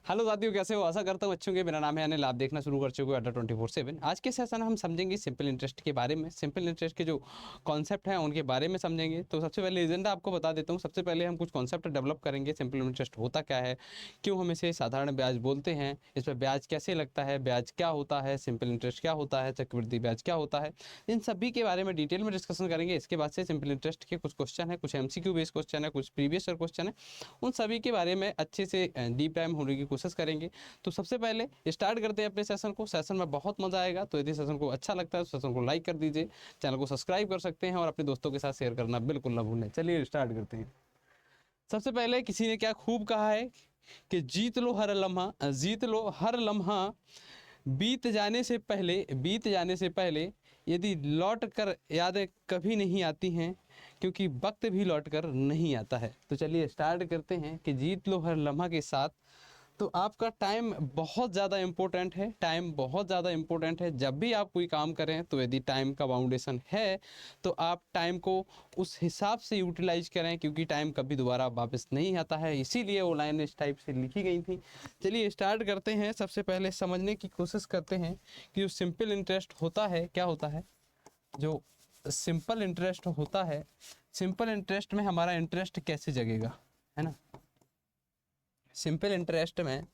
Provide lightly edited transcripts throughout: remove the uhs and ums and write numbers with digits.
Hello साथियों, कैसे हो? आशा करता हूँ अच्छे होंगे। मेरा नाम है अनिल, आप देखना शुरू कर चुके हो अड्डा 24/7। आज के सेशन हम समझेंगे सिंपल इंटरेस्ट के बारे में। सिंपल इंटरेस्ट के जो कॉन्सेप्ट हैं उनके बारे में समझेंगे। तो सबसे पहले एजेंडा आपको बता देता हूँ। सबसे पहले हम कुछ कॉन्सेप्ट डेवलप करेंगे। सिंपल इंटरेस्ट होता क्या है, क्यों हम इसे साधारण ब्याज बोलते हैं, इस पर ब्याज कैसे लगता है, ब्याज क्या होता है, सिंपल इंटरेस्ट क्या होता है, चक्रवृद्धि ब्याज क्या होता है, इन सभी के बारे में डिटेल में डिस्कशन करेंगे। इसके बाद से सिंपल इंटरेस्ट के कुछ क्वेश्चन है, कुछ MCQ बेस्ड क्वेश्चन है, कुछ प्रीवियस ईयर क्वेश्चन है, उन सभी के बारे में अच्छे से डीप डाइव होने की कोशिश करेंगे। तो सबसे पहले स्टार्ट करते हैं अपने सेशन को। सेशन में बहुत मजा आएगा, तो यदि सेशन को अच्छा लगता है तो सेशन को लाइक कर दीजिए, चैनल को सब्सक्राइब कर सकते हैं और अपने दोस्तों के साथ शेयर करना बिल्कुल ना भूलें। चलिए स्टार्ट करते हैं। सबसे पहले किसी ने क्या खूब कहा है कि जीत लो हर लम्हा, जीत लो हर लम्हा, बीत जाने से पहले यदि लौट कर यादें कभी नहीं आती हैं, क्योंकि वक्त भी लौट कर नहीं आता है। तो चलिए स्टार्ट करते हैं कि जीत लो हर लम्हा के साथ। तो आपका टाइम बहुत ज़्यादा इम्पोर्टेंट है, टाइम बहुत ज़्यादा इम्पोर्टेंट है। जब भी आप कोई काम करें तो यदि टाइम का बाउंडेशन है तो आप टाइम को उस हिसाब से यूटिलाइज करें, क्योंकि टाइम कभी दोबारा वापस नहीं आता है। इसीलिए वो लाइन इस टाइप से लिखी गई थी। चलिए स्टार्ट करते हैं। सबसे पहले समझने की कोशिश करते हैं कि जो सिंपल इंटरेस्ट होता है क्या होता है। जो सिंपल इंटरेस्ट होता है, सिंपल इंटरेस्ट में हमारा इंटरेस्ट कैसे जगेगा, है ना। सिंपल इंटरेस्ट में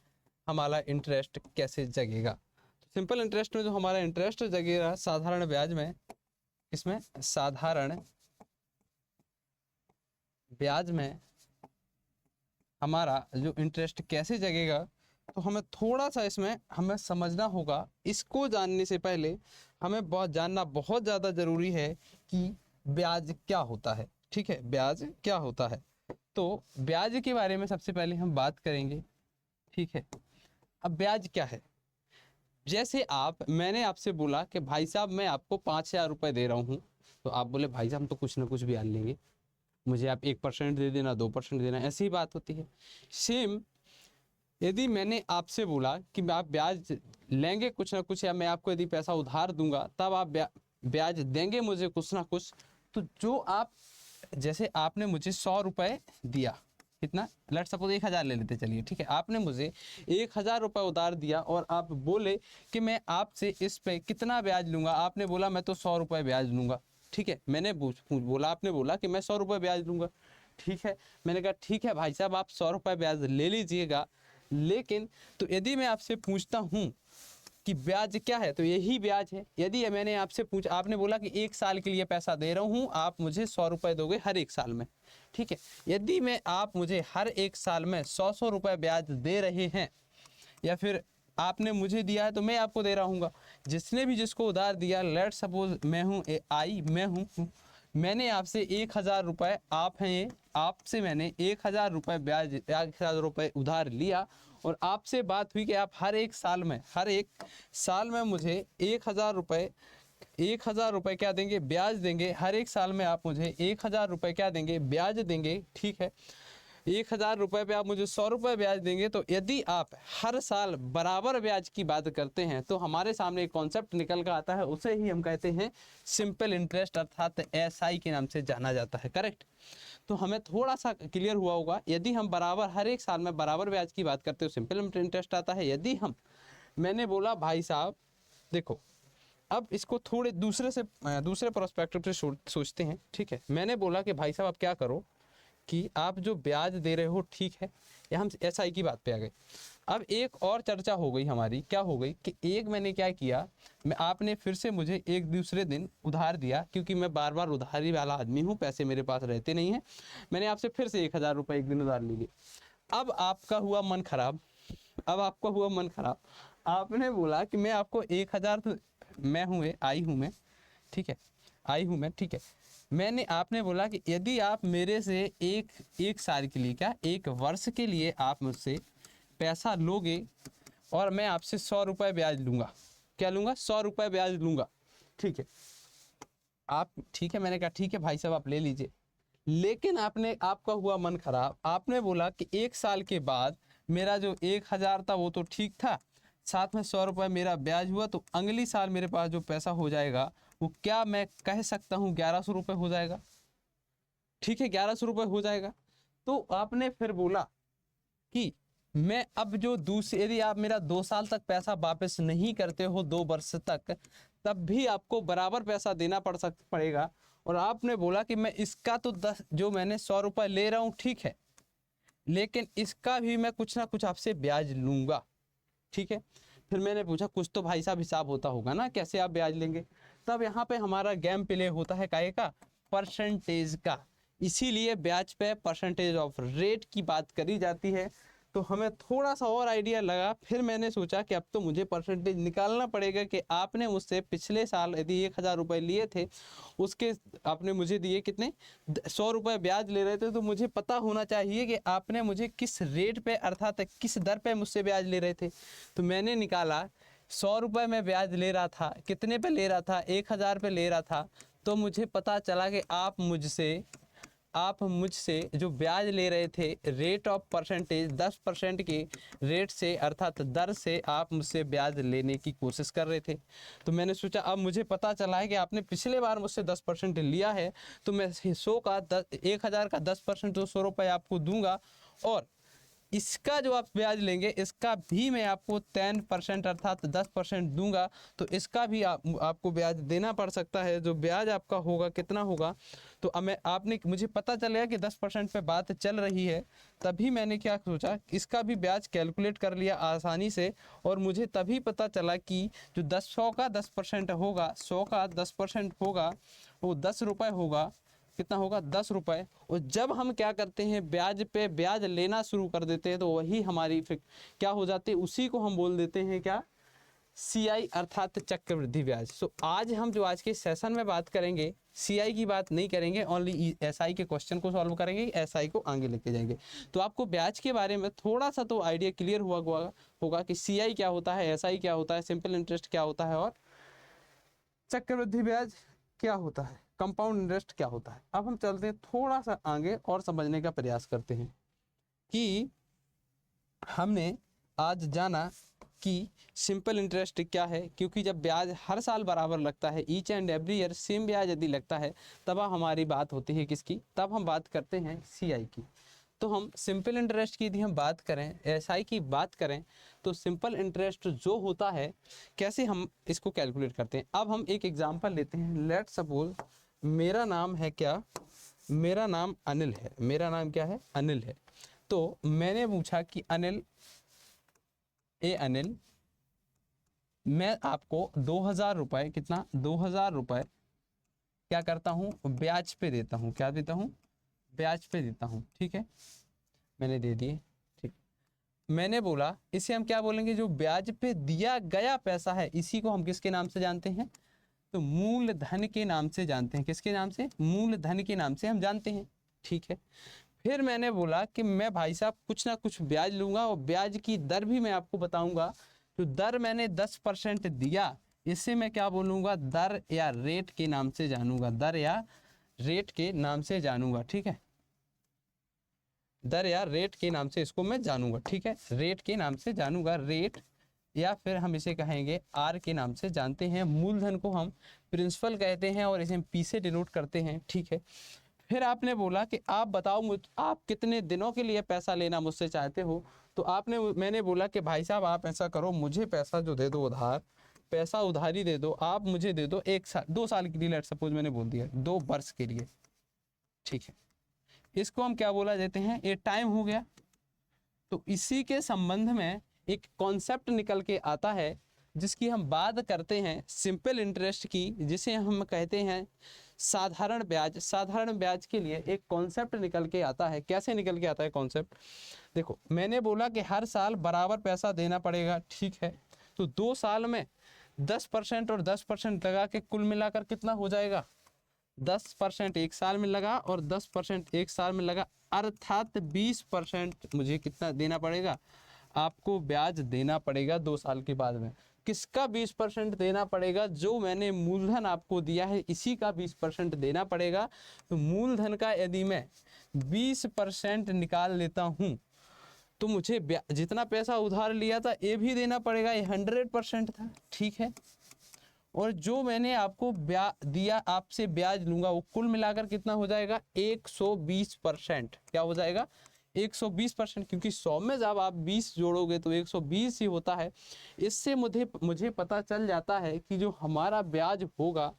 हमारा इंटरेस्ट कैसे जगेगा। तो सिंपल इंटरेस्ट में जो हमारा इंटरेस्ट जगेगा साधारण ब्याज में, इसमें साधारण ब्याज में हमारा जो इंटरेस्ट कैसे जगेगा, तो हमें थोड़ा सा इसमें हमें समझना होगा। इसको जानने से पहले हमें बहुत जानना बहुत ज़्यादा ज़रूरी है कि ब्याज क्या होता है। ठीक है, ब्याज क्या होता है। तो ब्याज के बारे में सबसे पहले हम बात करेंगे। ठीक है, अब ब्याज क्या है। जैसे मैंने आपसे बोला कि भाई साहब मैं आपको 5,000 रुपये दे रहा हूँ, तो आप बोले भाई साहब हम तो कुछ ना कुछ ब्याज लेंगे, मुझे आप 1% दे देना, 2% देना, ऐसी ही बात होती है। सेम यदि मैंने आपसे बोला कि आप ब्याज लेंगे कुछ ना कुछ, या मैं आपको यदि पैसा उधार दूंगा तब आप ब्याज देंगे मुझे कुछ ना कुछ, तो जो आप जैसे आपने मुझे 100 रुपये दिया, कितना, लेट सपोज 1,000 ले लेते चलिए। ठीक है, आपने मुझे 1,000 रुपये उधार दिया और आप बोले कि मैं आपसे इस पे कितना ब्याज लूँगा। आपने बोला मैं तो 100 रुपये ब्याज लूँगा। ठीक है, मैंने बोला, आपने बोला कि मैं 100 रुपये ब्याज लूँगा। ठीक है, मैंने कहा ठीक है भाई साहब आप 100 रुपये ब्याज ले लीजिएगा, लेकिन तो यदि मैं आपसे पूछता हूँ कि ब्याज क्या है, तो यही ब्याज है। यदि मैंने आपसे आपने बोला कि 1 साल के लिए पैसा दे रहा हूँ, आप मुझे 100 रुपये दोगे हर 1 साल में। ठीक है, यदि आप मुझे हर 1 साल में 100 रुपये ब्याज दे रहे हैं, या फिर आपने मुझे दिया है तो मैं आपको दे रहा हूँ, जिसने भी जिसको उधार दिया, लेट सपोज मैं हूँ मैं हूँ, मैंने आपसे 1,000 रुपये, आप हैं ये, आपसे मैंने 1,000 रुपये ब्याज, 1,000 रुपये उधार लिया, और आपसे बात हुई कि आप हर एक साल में मुझे 1,000 रुपये क्या देंगे, ब्याज देंगे। हर एक साल में आप मुझे 1,000 रुपये क्या देंगे, ब्याज देंगे। ठीक है, 1,000 रुपये पे आप मुझे 100 रुपये ब्याज देंगे। तो यदि आप हर साल बराबर ब्याज की बात करते हैं तो हमारे सामने एक कॉन्सेप्ट निकल कर आता है, उसे ही हम कहते हैं सिंपल इंटरेस्ट, अर्थात SI के नाम से जाना जाता है। करेक्ट। तो हमें थोड़ा सा क्लियर हुआ होगा। यदि हम बराबर हर एक साल में बराबर ब्याज की बात करते हो सिंपल इंटरेस्ट आता है। यदि मैंने बोला भाई साहब देखो, अब इसको थोड़े दूसरे प्रोस्पेक्टिव से सोचते हैं। ठीक है, मैंने बोला कि भाई साहब आप क्या करो कि आप जो ब्याज दे रहे हो, ठीक है, या हम SI की बात पे आ गए। अब एक और चर्चा हो गई हमारी, क्या हो गई कि एक मैंने क्या किया, आपने फिर से मुझे एक दूसरे दिन उधार दिया, क्योंकि मैं बार बार उधारी वाला आदमी हूँ, पैसे मेरे पास रहते नहीं हैं। मैंने आपसे फिर से 1,000 रुपये एक दिन उधार ले लिए। अब आपका हुआ मन खराब, आपने बोला कि मैं आपको 1,000, तो मैं हूँ आई हूँ मैं, ठीक है, आपने बोला कि यदि आप मेरे से एक साल के लिए, क्या 1 वर्ष के लिए आप मुझसे पैसा लोगे और मैं आपसे 100 रुपये ब्याज लूँगा, क्या लूँगा, 100 रुपये ब्याज लूँगा। ठीक है, ठीक है, मैंने कहा ठीक है भाई साहब आप ले लीजिए। लेकिन आपका हुआ मन खराब, आपने बोला कि 1 साल के बाद मेरा जो 1,000 था वो तो ठीक था, साथ में 100 रुपये मेरा ब्याज हुआ, तो अगली साल मेरे पास जो पैसा हो जाएगा वो क्या मैं कह सकता हूँ 1,100 रुपये हो जाएगा। ठीक है, 1,100 रुपये हो जाएगा। तो आपने फिर बोला कि मैं अब जो दूसरी, यदि आप मेरा 2 साल तक पैसा वापस नहीं करते हो, 2 वर्ष तक, तब भी आपको बराबर पैसा देना पड़ेगा। और आपने बोला कि मैं इसका तो 10, जो मैंने 100 रुपये ले रहा हूँ ठीक है, लेकिन इसका भी मैं कुछ ना कुछ आपसे ब्याज लूँगा, ठीक है। फिर मैंने पूछा कुछ तो भाई साहब हिसाब होता होगा ना, कैसे आप ब्याज लेंगे। तब यहाँ पे हमारा गेम प्ले होता है काहे का, परसेंटेज का। इसीलिए ब्याज पे परसेंटेज ऑफ रेट की बात करी जाती है। तो हमें थोड़ा सा और आइडिया लगा, फिर मैंने सोचा कि अब तो मुझे परसेंटेज निकालना पड़ेगा कि आपने मुझसे पिछले साल यदि 1000 रुपये लिए थे, उसके आपने मुझे दिए कितने, 100 रुपये ब्याज ले रहे थे, तो मुझे पता होना चाहिए कि आपने मुझे किस रेट पे अर्थात किस दर पे मुझसे ब्याज ले रहे थे। तो मैंने निकाला 100 रुपये में ब्याज ले रहा था, कितने पे ले रहा था, 1000 पे ले रहा था। तो मुझे पता चला कि आप मुझसे जो ब्याज ले रहे थे रेट ऑफ परसेंटेज 10% के रेट से अर्थात दर से आप मुझसे ब्याज लेने की कोशिश कर रहे थे। तो मैंने सोचा अब मुझे पता चला है कि आपने पिछले बार मुझसे 10% लिया है, तो मैं 1000 का 10% तो 100 रुपये आपको दूंगा, और इसका जो आप ब्याज लेंगे इसका भी मैं आपको 10% अर्थात 10% दूंगा। तो इसका भी आपको ब्याज देना पड़ सकता है। जो ब्याज आपका होगा कितना होगा, तो आपने मुझे पता चलेगा कि 10% पे बात चल रही है, तभी मैंने क्या सोचा, इसका भी ब्याज कैलकुलेट कर लिया आसानी से। और मुझे तभी पता चला कि जो 100 का 10% होगा, 100 का 10% होगा, वो 10 रुपये होगा। कितना होगा, 10 रुपये। और जब हम क्या करते हैं, ब्याज पे ब्याज लेना शुरू कर देते हैं, तो वही हमारी क्या हो जाती है, उसी को हम बोल देते हैं क्या, CI अर्थात चक्रवृद्धि ब्याज। सो आज हम जो आज के सेशन में बात करेंगे, CI की बात नहीं करेंगे, ओनली SI के क्वेश्चन को सॉल्व करेंगे, SI को आगे लेके जाएंगे। तो आपको ब्याज के बारे में थोड़ा सा तो आइडिया क्लियर होगा कि CI क्या होता है, SI क्या होता है, सिंपल इंटरेस्ट क्या होता है, और चक्रवृद्धि ब्याज क्या होता है, कंपाउंड इंटरेस्ट क्या होता है। अब हम चलते हैं थोड़ा सा आगे और समझने का प्रयास करते हैं कि हमने आज जाना कि सिंपल इंटरेस्ट क्या है, क्योंकि जब ब्याज हर साल बराबर लगता है, each and every year same ब्याज यदि लगता है, तब हमारी बात होती है किसकी, तब हम बात करते हैं CI की। तो हम सिंपल इंटरेस्ट की यदि हम बात करें, SI की बात करें, तो सिंपल इंटरेस्ट जो होता है, कैसे हम इसको कैलकुलेट करते हैं। अब हम एक एग्जांपल लेते हैं। लेट सपोज मेरा नाम है क्या, मेरा नाम अनिल है, मेरा नाम क्या है, अनिल है। तो मैंने पूछा कि अनिल, अनिल, मैं आपको 2000 रुपये, कितना, 2000 रुपये क्या करता हूँ, ब्याज पे देता हूँ। क्या देता हूँ, ब्याज पे देता हूँ, ठीक है, मैंने दे दिए, ठीक। मैंने बोला इसे हम क्या बोलेंगे, जो ब्याज पे दिया गया पैसा है, इसी को हम किसके नाम से जानते हैं, तो मूलधन के नाम से जानते हैं। किसके नाम से, मूलधन के नाम से हम जानते हैं, ठीक है। फिर मैंने बोला कि मैं भाई साहब कुछ ना कुछ ब्याज लूंगा, और ब्याज की दर भी मैं आपको बताऊंगा। तो दर मैंने 10% दिया, इसे मैं क्या बोलूँगा, दर या रेट के नाम से जानूंगा, दर या रेट के नाम से जानूंगा, ठीक है, दर या रेट के नाम से इसको मैं जानूंगा, ठीक है, रेट के नाम से जानूंगा, रेट, या फिर हम इसे कहेंगे R के नाम से जानते हैं। मूलधन को हम प्रिंसिपल कहते हैं और इसे हम P से डिनोट करते हैं, ठीक है। फिर आपने बोला कि आप बताओ आप कितने दिनों के लिए पैसा लेना मुझसे चाहते हो। तो मैंने बोला कि भाई साहब आप ऐसा करो, मुझे पैसा जो दे दो उधार, पैसा उधारी दे दो, आप मुझे दे दो 1 साल 2 साल के लिए, लेट सपोज मैंने बोल दिया 2 वर्ष के लिए, ठीक है। इसको हम क्या बोला देते हैं, ये टाइम हो गया। तो इसी के संबंध में एक कॉन्सेप्ट निकल के आता है, जिसकी हम बात करते हैं सिंपल इंटरेस्ट की, जिसे हम कहते हैं साधारण ब्याज। साधारण ब्याज के लिए एक कॉन्सेप्ट निकल के आता है। कैसे निकल के आता है कॉन्सेप्ट, देखो मैंने बोला कि हर साल बराबर पैसा देना पड़ेगा, ठीक है। तो 2 साल में 10% और 10% लगा के कुल मिलाकर कितना हो जाएगा, 10% 1 साल में लगा और 10% 1 साल में लगा, अर्थात 20% मुझे कितना देना पड़ेगा, आपको ब्याज देना पड़ेगा 2 साल के बाद में। किसका 20% देना पड़ेगा, जो मैंने मूलधन आपको दिया है इसी का 20% देना पड़ेगा। तो मूलधन का यदि मैं 20% निकाल लेता हूँ, तो मुझे जितना पैसा उधार लिया था ये भी देना पड़ेगा, ये 100% था, ठीक है। और जो मैंने आपको दिया, आपसे ब्याज लूंगा, वो कुल मिलाकर कितना हो जाएगा, 120%। क्या हो जाएगा, 120%, क्योंकि 100 में जब आप 20 जोड़ोगे तो 120 ही होता है। इससे मुझे पता चल जाता है कि जो हमारा ब्याज होगा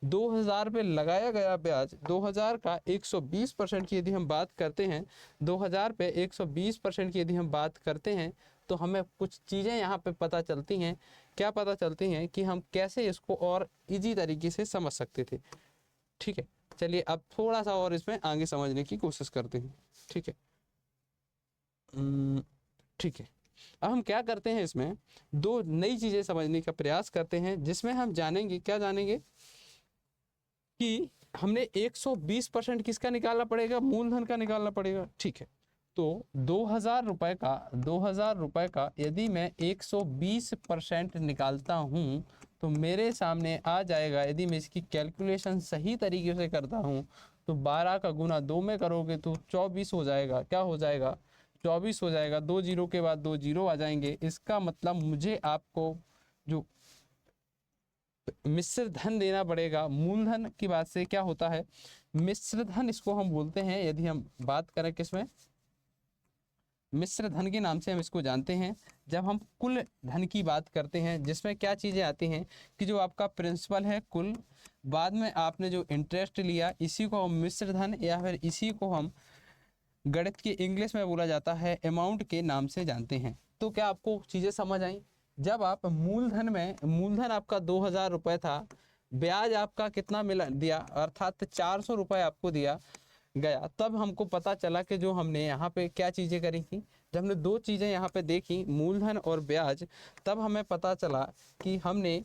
2000 पे लगाया गया ब्याज 2000 का 120% की यदि हम बात करते हैं, 2000 पे 120% की यदि हम बात करते हैं तो हमें कुछ चीज़ें यहाँ पे पता चलती हैं। क्या पता चलती हैं कि हम कैसे इसको और इजी तरीके से समझ सकते थे। ठीक है, चलिए अब थोड़ा सा और इसमें आगे समझने की कोशिश करते हैं। ठीक है, ठीक है। अब हम क्या करते हैं, इसमें दो नई चीज़ें समझने का प्रयास करते हैं, जिसमें हम जानेंगे, क्या जानेंगे कि हमने 120% किसका निकालना पड़ेगा, मूलधन का निकालना पड़ेगा। ठीक है, तो 2000 रुपए का यदि मैं 120% निकालता हूँ तो मेरे सामने आ जाएगा, यदि मैं इसकी कैलकुलेशन सही तरीके से करता हूँ तो 12 का गुना 2 में करोगे तो 24 हो जाएगा। क्या हो जाएगा, 24 हो जाएगा। 2 जीरो के बाद 2 जीरो आ जाएंगे। इसका मतलब मुझे आपको जो मिश्र धन देना पड़ेगा, मूलधन की बात से क्या होता है, मिश्र धन इसको हम बोलते हैं। यदि हम बात करें किसमें, मिश्र धन के नाम से हम इसको जानते हैं। जब हम कुल धन की बात करते हैं, जिसमें क्या चीज़ें आती हैं कि जो आपका प्रिंसिपल है कुल, बाद में आपने जो इंटरेस्ट लिया, इसी को हम मिश्र धन या फिर इसी को हम गणित की इंग्लिश में बोला जाता है अमाउंट के नाम से जानते हैं। तो क्या आपको चीज़ें समझ आई? जब आप मूलधन में, मूलधन आपका 2000 रुपये था, ब्याज आपका कितना मिला दिया, अर्थात 400 रुपये आपको दिया गया, तब हमको पता चला कि जो हमने यहाँ पे क्या चीज़ें करी थी। जब हमने दो चीज़ें यहाँ पे देखी, मूलधन और ब्याज, तब हमें पता चला कि हमने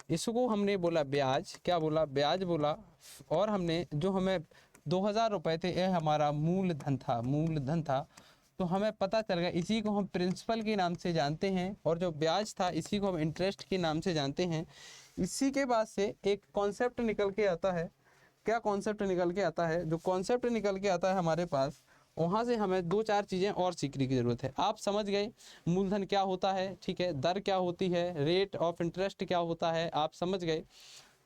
इसको हमने बोला ब्याज, क्या बोला, ब्याज बोला। और हमने जो हमें 2000 रुपये थे, यह हमारा मूलधन था, मूलधन था। तो हमें पता चल गया, इसी को हम प्रिंसिपल के नाम से जानते हैं, और जो ब्याज था इसी को हम इंटरेस्ट के नाम से जानते हैं। इसी के बाद से एक कॉन्सेप्ट निकल के आता है। क्या कॉन्सेप्ट निकल के आता है, जो कॉन्सेप्ट निकल के आता है हमारे पास, वहाँ से हमें दो चार चीज़ें और सीखने की ज़रूरत है। आप समझ गए मूलधन क्या होता है, ठीक है, दर क्या होती है, रेट ऑफ इंटरेस्ट क्या होता है, आप समझ गए।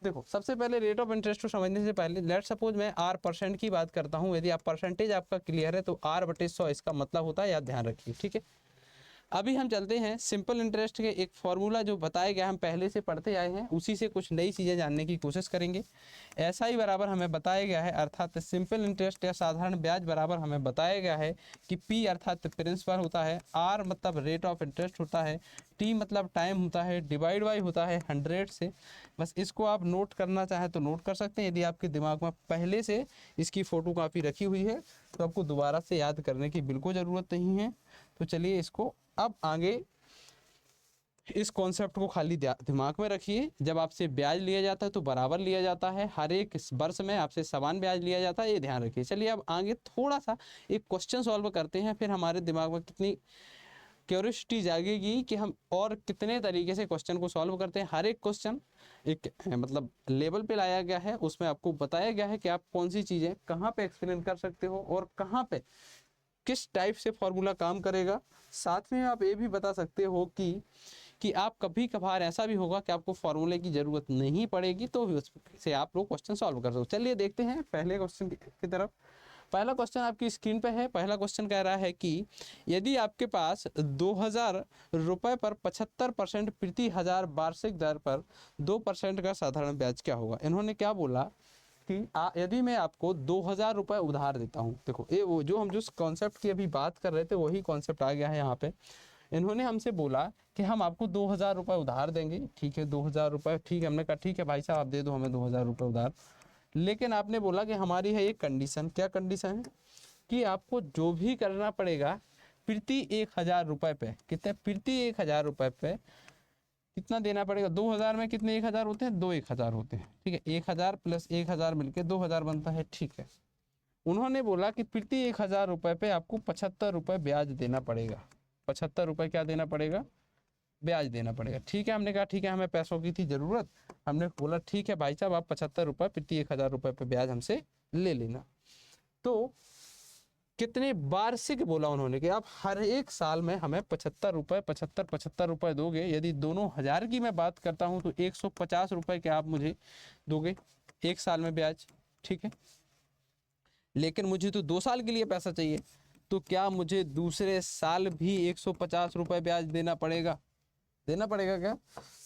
देखो, सबसे पहले रेट ऑफ इंटरेस्ट को समझने से पहले लेट सपोज मैं R% की बात करता हूँ। यदि आप परसेंटेज आपका क्लियर है तो R/100 इसका मतलब होता है, याद ध्यान रखिए। ठीक है, अभी हम चलते हैं सिंपल इंटरेस्ट के एक फॉर्मूला जो बताया गया, हम पहले से पढ़ते आए हैं, उसी से कुछ नई चीज़ें जानने की कोशिश करेंगे। ऐसा ही बराबर हमें बताया गया है, अर्थात सिंपल इंटरेस्ट या साधारण ब्याज बराबर हमें बताया गया है कि P अर्थात प्रिंसिपल होता है, R मतलब रेट ऑफ इंटरेस्ट होता है, T मतलब टाइम होता है, डिवाइड बाई होता है 100 से। बस इसको आप नोट करना चाहें तो नोट कर सकते हैं। यदि आपके दिमाग में पहले से इसकी फ़ोटो कापी रखी हुई है तो आपको दोबारा से याद करने की बिल्कुल ज़रूरत नहीं है। तो चलिए इसको अब आगे, इस कॉन्सेप्ट को खाली दिमाग में रखिए। जब आपसे ब्याज लिया जाता है तो बराबर लिया जाता है, हर एक वर्ष में आपसे समान ब्याज लिया जाता है, ये ध्यान रखिए। चलिए अब आगे थोड़ा सा एक क्वेश्चन सॉल्व करते हैं, फिर हमारे दिमाग में कितनी क्यूरियोसिटी जागेगी कि हम और कितने तरीके से क्वेश्चन को सॉल्व करते हैं। हर एक क्वेश्चन एक मतलब लेवल पे लाया गया है, उसमें आपको बताया गया है कि आप कौन सी चीज़ें कहाँ पे एक्सप्लेन कर सकते हो और कहाँ पे किस टाइप से फॉर्मूला काम करेगा। साथ में आप ये भी बता सकते हो कि आप कभी कभार ऐसा भी होगा कि आपको फॉर्मूले की ज़रूरत नहीं पड़ेगी, तो उससे आप लोग क्वेश्चन सॉल्व कर सकते हो। चलिए देखते हैं पहले क्वेश्चन की तरफ। पहला क्वेश्चन आपकी स्क्रीन पे है। पहला क्वेश्चन कह रहा है कि यदि आपके पास 2000 रुपये पर 75% प्रति हजार वार्षिक दर पर 2% का साधारण ब्याज क्या होगा। इन्होंने क्या बोला कि यदि मैं आपको 2000 रुपये उधार देता हूँ, देखो ये वो जो हम जिस कॉन्सेप्ट की अभी बात कर रहे थे वही कॉन्सेप्ट आ गया है यहाँ पे। इन्होंने हमसे बोला कि हम आपको 2000 रुपये उधार देंगे, ठीक है, 2000 रुपये, ठीक है। हमने कहा ठीक है भाई साहब, आप दे दो हमें 2000 रुपये उधार। लेकिन आपने बोला कि हमारी है एक कंडीशन। क्या कंडीशन है कि आपको जो भी करना पड़ेगा प्रति 1000 रुपये पे, कितने, प्रति 1000 रुपये पे कितना देना पड़ेगा। 2000 में कितने 1000 होते हैं, 1000 होते हैं, ठीक है। 1000 प्लस 1000 मिलके 2000 बनता है, ठीक है। उन्होंने बोला कि प्रति 1000 रुपये पे आपको 75 रुपये ब्याज देना पड़ेगा। 75 रुपये क्या देना पड़ेगा, ब्याज देना पड़ेगा, ठीक है। हमने कहा ठीक है, हमें पैसों की थी ज़रूरत। हमने बोला ठीक है भाई साहब, आप 75 रुपये प्रति 1000 रुपये पे ब्याज हमसे ले लेना। तो कितने वार्षिक बोला उन्होंने कि आप हर एक साल में हमें 75 रुपये 75 रुपये दोगे। यदि दोनों हजार की मैं बात करता हूँ तो 150 रुपये के आप मुझे दोगे एक साल में ब्याज, ठीक है। लेकिन मुझे तो 2 साल के लिए पैसा चाहिए, तो क्या मुझे दूसरे साल भी 150 रुपये ब्याज देना पड़ेगा? देना पड़ेगा क्या?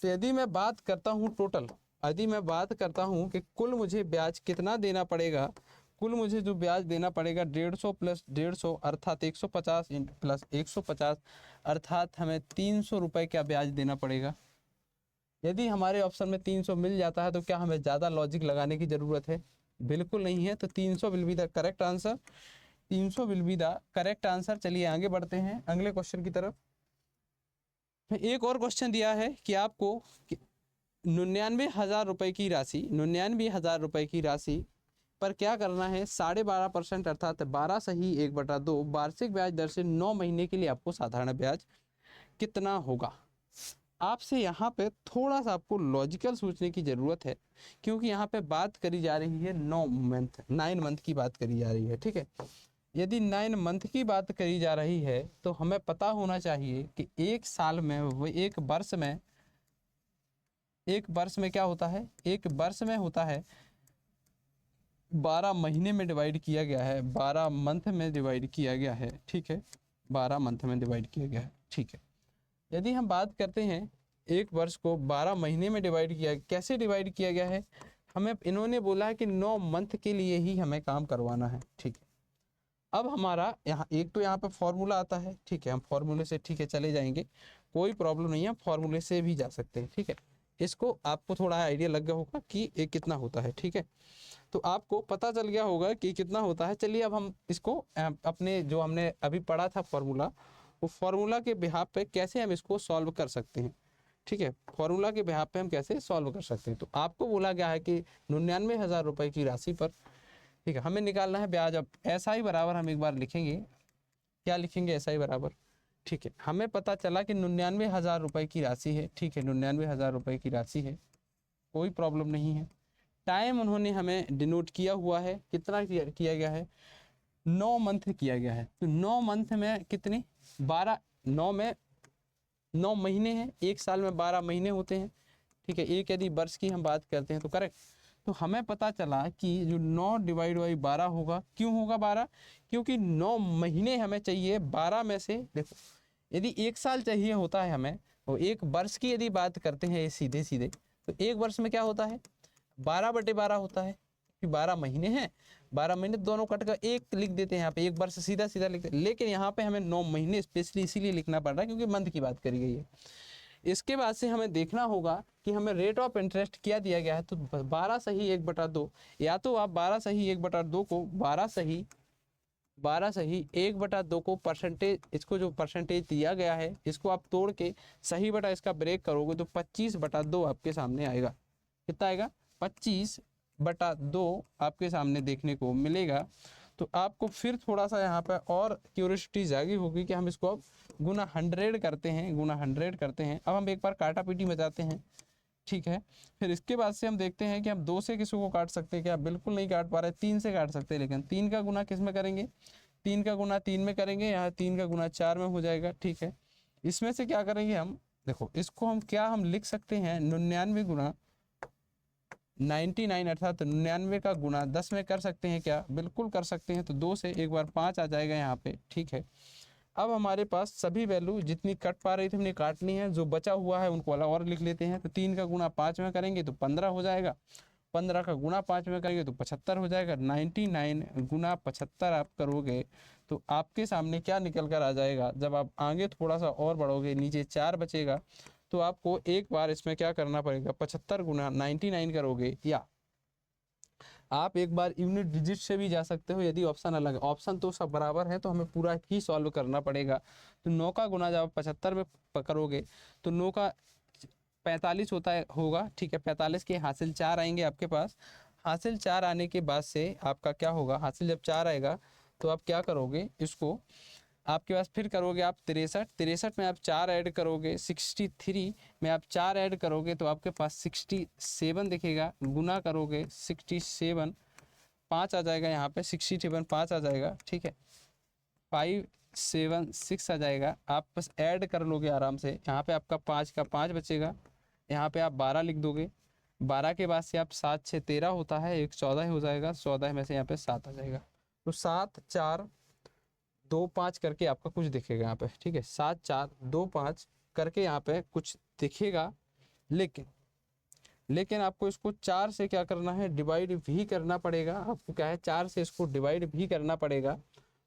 तो यदि मैं बात करता हूँ टोटल, यदि मैं बात करता हूँ कि कुल मुझे ब्याज कितना देना पड़ेगा, कुल मुझे जो ब्याज देना पड़ेगा 150 प्लस 150 अर्थात 150 प्लस 150 अर्थात हमें 300 रुपये का ब्याज देना पड़ेगा। यदि हमारे ऑप्शन में 300 मिल जाता है तो क्या हमें ज़्यादा लॉजिक लगाने की ज़रूरत है? बिल्कुल नहीं है। तो 300 will be the correct answer, 300 will be the correct answer. चलिए आगे बढ़ते हैं अगले क्वेश्चन की तरफ। एक और क्वेश्चन दिया है कि आपको 99,000 रुपये की राशि, 99,000 रुपये की राशि पर क्या करना है? 12.5% अर्थात 12 सही 1/2 वार्षिक ब्याज दर से 9 महीने के लिए आपको साधारण ब्याज कितना होगा? आपसे यहाँ पे थोड़ा सा आपको लॉजिकल सोचने की ज़रूरत है, क्योंकि यहाँ पे बात करी जा रही है 9 मंथ की बात करी जा रही है। ठीक है, यदि 9 मंथ की बात करी जा रही है तो हमें पता होना चाहिए कि एक साल में, वो एक वर्ष में क्या होता है? एक वर्ष में होता है 12 महीने में डिवाइड किया गया है, 12 मंथ में डिवाइड किया गया है। ठीक है, 12 मंथ में डिवाइड किया गया है। ठीक है, यदि हम बात करते हैं एक वर्ष को 12 महीने में डिवाइड किया, कैसे डिवाइड किया गया है? हमें इन्होंने बोला है कि 9 मंथ के लिए ही हमें काम करवाना है। ठीक है, अब हमारा यहाँ एक तो यहाँ पे फॉर्मूला आता है। ठीक है, हम फॉर्मूले से ठीक है चले जाएंगे, कोई प्रॉब्लम नहीं है, फॉर्मूले से भी जा सकते हैं। ठीक है, इसको आपको थोड़ा आइडिया लग गया होगा कि ये कितना होता है। ठीक है, तो आपको पता चल गया होगा कि कितना होता है। चलिए अब हम इसको अपने जो हमने अभी पढ़ा था फॉर्मूला, वो फॉर्मूला के बिहाफ पे कैसे हम इसको सॉल्व कर सकते हैं। ठीक है, फॉर्मूला के बिहाफ पे हम कैसे सॉल्व कर सकते हैं। तो आपको बोला गया है कि 99,000 रुपये की राशि पर, ठीक है, हमें निकालना है ब्याज। अब ऐसा ही बराबर हम एक बार लिखेंगे, क्या लिखेंगे? ऐसा ही बराबर। ठीक है, हमें पता चला कि 99,000 रुपये की राशि है। ठीक है, 99,000 रुपये की राशि है, कोई प्रॉब्लम नहीं है। टाइम उन्होंने हमें डिनोट किया हुआ है, कितना किया गया है? 9 मंथ किया गया है। तो 9 मंथ में कितने? 12, 9 में 9 महीने हैं, एक साल में 12 महीने होते हैं। ठीक है, एक यदि वर्ष की हम बात करते हैं तो करेक्ट। तो हमें पता चला कि जो 9 डिवाइड बाई 12 होगा। क्यों होगा 12? क्योंकि 9 महीने हमें चाहिए, 12 में से देखो, यदि एक साल चाहिए होता है हमें, और एक वर्ष की यदि बात करते हैं सीधे सीधे, तो एक वर्ष में क्या होता है? 12/12 होता है, कि 12 महीने हैं, 12 महीने दोनों कट कर एक लिख देते हैं यहाँ पे, एक वर्ष सीधा सीधा लिखते हैं। लेकिन यहाँ पे हमें 9 महीने स्पेशली इसीलिए लिखना पड़ रहा है क्योंकि मंथ की बात करी गई है। इसके बाद से हमें देखना होगा कि हमें रेट ऑफ इंटरेस्ट क्या दिया गया है। तो 12 सही 1/2, या तो आप 12 सही 1/2 को 12 सही 1/2 को परसेंटेज, इसको जो परसेंटेज दिया गया है इसको आप तोड़ के सही बटा इसका ब्रेक करोगे तो 25/2 आपके सामने आएगा। कितना आएगा? 25/2 आपके सामने देखने को मिलेगा। तो आपको फिर थोड़ा सा यहाँ पे और क्यूरियोसिटी जागी होगी कि हम इसको अब गुना 100 करते हैं, गुना 100 करते हैं। अब हम एक बार काटा पीटी मचाते हैं। ठीक है, फिर इसके बाद से हम देखते हैं कि हम 2 से किसी को काट सकते हैं क्या? बिल्कुल नहीं काट पा रहे, 3 से काट सकते हैं, लेकिन 3 का गुना किस में करेंगे? 3 का गुना 3 में करेंगे, यहाँ 3 का गुना 4 में हो जाएगा। ठीक है, इसमें से क्या करेंगे हम? देखो इसको हम क्या हम लिख सकते हैं, 99 गुना 99 अर्थात 99 का गुना 10 में कर सकते हैं क्या? बिल्कुल कर सकते हैं। तो 2 से एक बार 5 आ जाएगा यहाँ पे। ठीक है, अब हमारे पास सभी वैल्यू जितनी कट पा रही थी हमने काटनी है, जो बचा हुआ है उनको अलग और लिख लेते हैं। तो 3 का गुना 5 में करेंगे तो 15 हो जाएगा, 15 का गुना 5 में करेंगे तो 75 हो जाएगा। 99 गुना 75 आप करोगे तो आपके सामने क्या निकल कर आ जाएगा? जब आप आगे थोड़ा सा और बढ़ोगे, नीचे 4 बचेगा, तो आपको एक बार इसमें क्या करना पड़ेगा? 75 गुना 99 करोगे, या आप एक बार यूनिट डिजिट से भी जा सकते हो यदि ऑप्शन अलग है। ऑप्शन तो सब बराबर है तो हमें पूरा ही सॉल्व करना पड़ेगा। तो 9 का गुना जब आप 75 में करोगे तो 9 का 45 होगा। ठीक है, 45 के हासिल 4 आएंगे आपके पास। हासिल 4 आने के बाद से आपका क्या होगा? हासिल जब 4 आएगा तो आप क्या करोगे? इसको आपके पास फिर करोगे आप 63 में आप 4 ऐड करोगे, 63 में आप 4 ऐड करोगे तो आपके पास 67 दिखेगा। गुना करोगे 67, 5 आ जाएगा यहाँ पे, 67 5 आ जाएगा। ठीक है, 5 7 6 आ जाएगा। आप बस ऐड कर लोगे आराम से। यहाँ पे आपका 5 का 5 बचेगा, यहाँ पे आप 12 लिख दोगे। 12 के बाद से आप 7 6 13 होता है, एक 14 हो जाएगा, 14 में से यहाँ पे 7 आ जाएगा। तो 7 4 2 5 करके आपका कुछ दिखेगा यहाँ पे, ठीक है, 7 4 2 5 करके यहाँ पे कुछ दिखेगा। लेकिन आपको इसको 4 से क्या करना है, डिवाइड भी करना पड़ेगा। आपको क्या है, 4 से इसको डिवाइड भी करना पड़ेगा।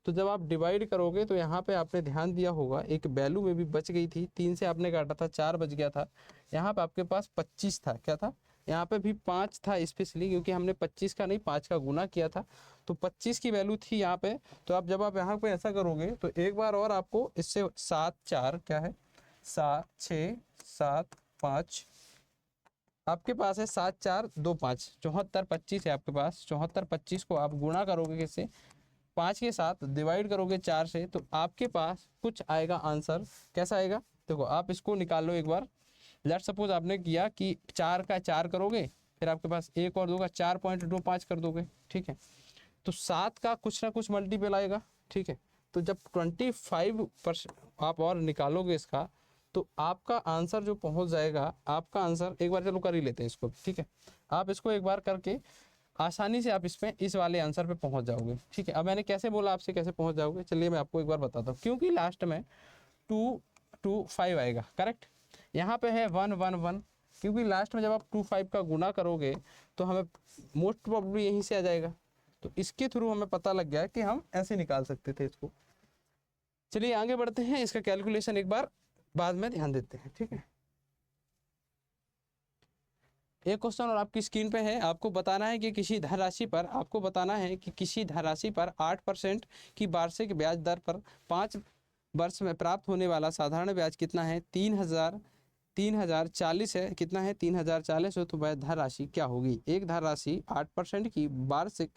तो जब आप डिवाइड करोगे तो यहाँ पे आपने ध्यान दिया होगा एक वैल्यू में भी बच गई थी, 3 से आपने काटा था 4 बच गया था। यहाँ पे आपके पास 25 था, क्या था, यहाँ पे भी 5 था स्पेशली, क्योंकि हमने 25 का नहीं 5 का गुना किया था, तो 25 की वैल्यू थी यहाँ पे। तो आप जब आप यहाँ पे ऐसा करोगे तो एक बार और आपको इससे 7 4 क्या है 7 6 7 5 आपके पास है 7 4 2 5 74 25 है आपके पास। 74 25 को आप गुणा करोगे किससे, 5 के साथ, डिवाइड करोगे 4 से, तो आपके पास कुछ आएगा आंसर। कैसा आएगा, देखो आप इसको निकाल लो एक बार। लेट सपोज आपने किया कि 4 का 4 करोगे, फिर आपके पास 1 और 2 का 4.25 कर दोगे, ठीक है, तो 7 का कुछ ना कुछ मल्टीपल आएगा, ठीक है। तो जब 25% आप और निकालोगे इसका, तो आपका आंसर जो पहुंच जाएगा, आपका आंसर एक बार चलो कर ही लेते हैं इसको, ठीक है। आप इसको एक बार करके आसानी से आप इसमें इस वाले आंसर पे पहुंच जाओगे, ठीक है। अब मैंने कैसे बोला आपसे कैसे पहुंच जाओगे, चलिए मैं आपको एक बार बताता हूँ। क्योंकि लास्ट में 2 2 5 आएगा, करेक्ट, यहाँ पे है 1 1 1, क्योंकि लास्ट में जब आप 2 5 का गुना करोगे तो हमें मोस्ट प्रोबेबली यहीं से आ जाएगा। तो इसके थ्रू हमें पता लग गया कि हम ऐसे निकाल सकते थे इसको। चलिए आगे बढ़ते हैं, इसका कैलकुलेशन एक बार बाद में ध्यान देते हैं, ठीक है। एक क्वेश्चन और आपकी स्क्रीन पे है, आपको बताना है कि किसी धनराशि पर 8% की वार्षिक ब्याज दर पर 5 वर्ष में प्राप्त होने वाला साधारण ब्याज कितना है। 3040 है, कितना है 3040 हो, तो वह धनराशि क्या होगी। एक धनराशि 8% की वार्षिक